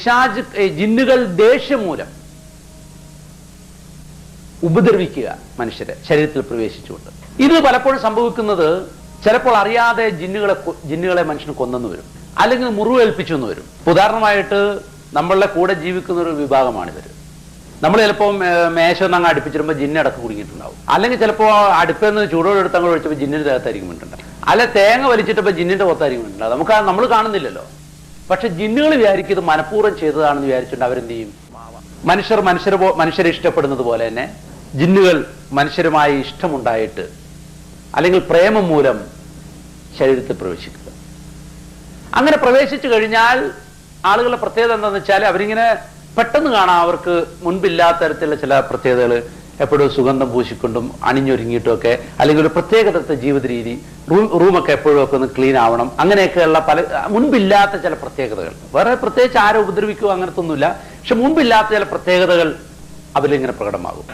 പിശാച് ജിന്നുകൾ ദേഷ്യം മൂലം ഉപദ്രവിക്കുക മനുഷ്യരെ ശരീരത്തിൽ പ്രവേശിച്ചുകൊണ്ട്. ഇത് പലപ്പോഴും സംഭവിക്കുന്നത് ചിലപ്പോൾ അറിയാതെ ജിന്നുകളെ മനുഷ്യന് കൊന്നെന്ന് വരും, അല്ലെങ്കിൽ മുറിവേൽപ്പിച്ചു എന്ന് വരും. ഉദാഹരണമായിട്ട് നമ്മളുടെ കൂടെ ജീവിക്കുന്ന ഒരു വിഭാഗമാണിവർ. നമ്മൾ ചിലപ്പോൾ മേശ ഒന്നങ്ങ് അടുപ്പിച്ചിടുമ്പോൾ ജിന്നടക്കം കുടുങ്ങിയിട്ടുണ്ടാവും. അല്ലെങ്കിൽ ചിലപ്പോൾ അടുപ്പെന്ന് ചൂടോടെ എടുത്ത് അങ്ങോട്ട് ഒഴിച്ചപ്പോൾ ജിന്നിന്റെ ദേഹത്തായിരിക്കും വീണിട്ടുണ്ട്. അല്ലെ തേങ്ങ വലിച്ചിട്ടപ്പോൾ ജിന്നിന്റെ പുറത്തായിരിക്കും വീണിട്ടുണ്ട്. നമ്മൾ കാണുന്നില്ലല്ലോ. പക്ഷെ ജിന്നുകൾ വിചാരിക്കും ഇത് മനഃപൂർവ്വം ചെയ്തതാണെന്ന് വിചാരിച്ചിട്ട് അവരെന്ത് ചെയ്യും? മനുഷ്യരെ ഇഷ്ടപ്പെടുന്നത് പോലെ തന്നെ ജിന്നുകൾ മനുഷ്യരുമായി ഇഷ്ടമുണ്ടായിട്ട് അല്ലെങ്കിൽ പ്രേമം മൂലം ശരീരത്തിൽ പ്രവേശിക്കുക. അങ്ങനെ പ്രവേശിച്ചു കഴിഞ്ഞാൽ ആളുകളുടെ പ്രത്യേകത എന്താണെന്ന് വെച്ചാൽ അവരിങ്ങനെ പെട്ടെന്ന് കാണാം അവർക്ക് മുൻപില്ലാത്ത തരത്തിലുള്ള ചില പ്രത്യേകതകൾ. എപ്പോഴും സുഗന്ധം പൂശിക്കൊണ്ടും അണിഞ്ഞൊരുങ്ങിയിട്ടും ഒക്കെ, അല്ലെങ്കിൽ ഒരു പ്രത്യേക തരത്തെ ജീവിത രീതി, റൂമൊക്കെ എപ്പോഴും ഒക്കെ ഒന്ന് ക്ലീൻ ആവണം, അങ്ങനെയൊക്കെയുള്ള പല മുൻപില്ലാത്ത ചില പ്രത്യേകതകൾ. വേറെ പ്രത്യേകിച്ച് ആരെ ഉപദ്രവിക്കുക അങ്ങനത്തെ ഒന്നുമില്ല, പക്ഷെ മുൻപില്ലാത്ത ചില പ്രത്യേകതകൾ അവരിലിങ്ങനെ പ്രകടമാകും.